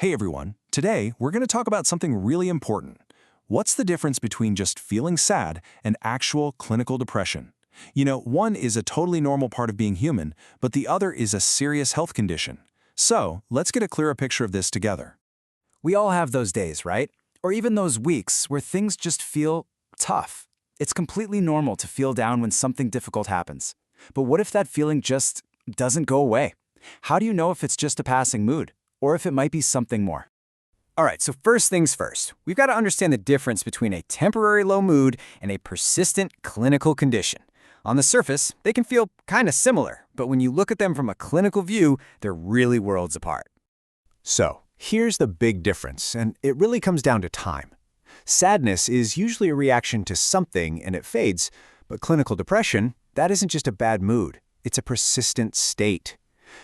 Hey everyone, today we're going to talk about something really important. What's the difference between just feeling sad and actual clinical depression? One is a totally normal part of being human, but the other is a serious health condition. So, let's get a clearer picture of this together. We all have those days, right? Or even those weeks where things just feel tough. It's completely normal to feel down when something difficult happens. But what if that feeling just doesn't go away? How do you know if it's just a passing mood, or if it might be something more? All right, so first things first, we've got to understand the difference between a temporary low mood and a persistent clinical condition. On the surface, they can feel kind of similar, but when you look at them from a clinical view, they're really worlds apart. So, here's the big difference, and it really comes down to time. Sadness is usually a reaction to something and it fades, but clinical depression, that isn't just a bad mood, it's a persistent state.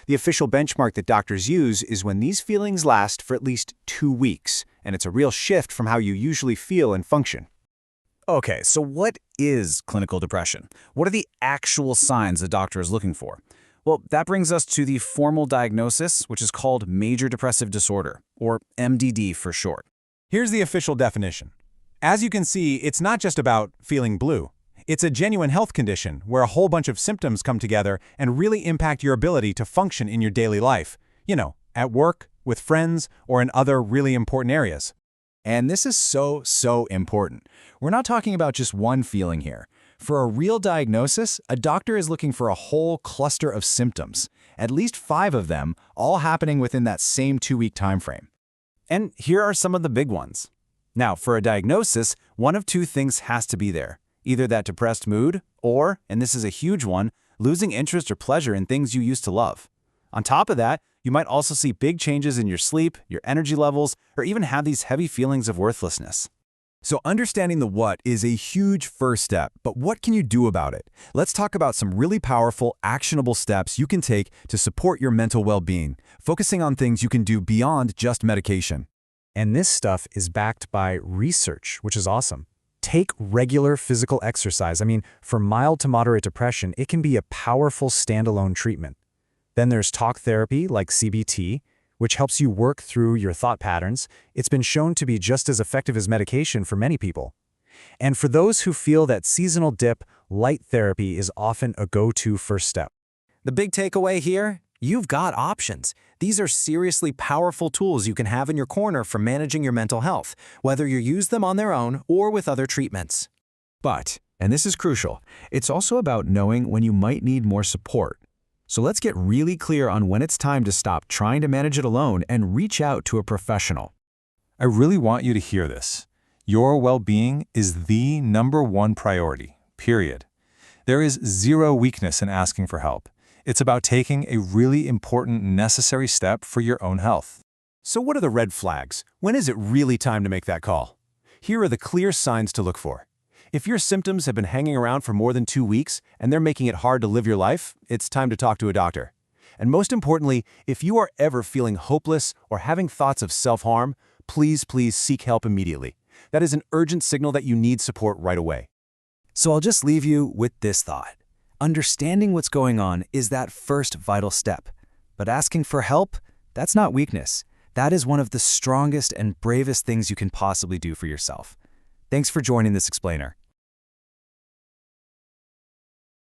The official benchmark that doctors use is when these feelings last for at least 2 weeks, and it's a real shift from how you usually feel and function. Okay, so what is clinical depression? What are the actual signs a doctor is looking for? Well, that brings us to the formal diagnosis, which is called major depressive disorder, or MDD for short. Here's the official definition. As you can see, it's not just about feeling blue. It's a genuine health condition where a whole bunch of symptoms come together and really impact your ability to function in your daily life. At work, with friends, or in other really important areas. And this is so important. We're not talking about just one feeling here. For a real diagnosis, a doctor is looking for a whole cluster of symptoms, at least 5 of them, all happening within that same 2-week time frame. And here are some of the big ones. Now, for a diagnosis, one of 2 things has to be there. Either that depressed mood, or, and this is a huge one, losing interest or pleasure in things you used to love. On top of that, you might also see big changes in your sleep, your energy levels, or even have these heavy feelings of worthlessness. So understanding the what is a huge first step, but what can you do about it? Let's talk about some really powerful, actionable steps you can take to support your mental well-being, focusing on things you can do beyond just medication. And this stuff is backed by research, which is awesome. Take regular physical exercise. For mild to moderate depression, it can be a powerful standalone treatment. Then there's talk therapy like CBT, which helps you work through your thought patterns. It's been shown to be just as effective as medication for many people. And for those who feel that seasonal dip, light therapy is often a go-to first step. The big takeaway here? You've got options. These are seriously powerful tools you can have in your corner for managing your mental health, whether you use them on their own or with other treatments. But, and this is crucial, it's also about knowing when you might need more support. So let's get really clear on when it's time to stop trying to manage it alone and reach out to a professional. I really want you to hear this. Your well-being is the #1 priority, period. There is zero weakness in asking for help. It's about taking a really important, necessary step for your own health. So what are the red flags? When is it really time to make that call? Here are the clear signs to look for. If your symptoms have been hanging around for more than 2 weeks and they're making it hard to live your life, it's time to talk to a doctor. And most importantly, if you are ever feeling hopeless or having thoughts of self-harm, please seek help immediately. That is an urgent signal that you need support right away. So I'll just leave you with this thought. Understanding what's going on is that first vital step. But asking for help, that's not weakness. That is one of the strongest and bravest things you can possibly do for yourself. Thanks for joining this explainer.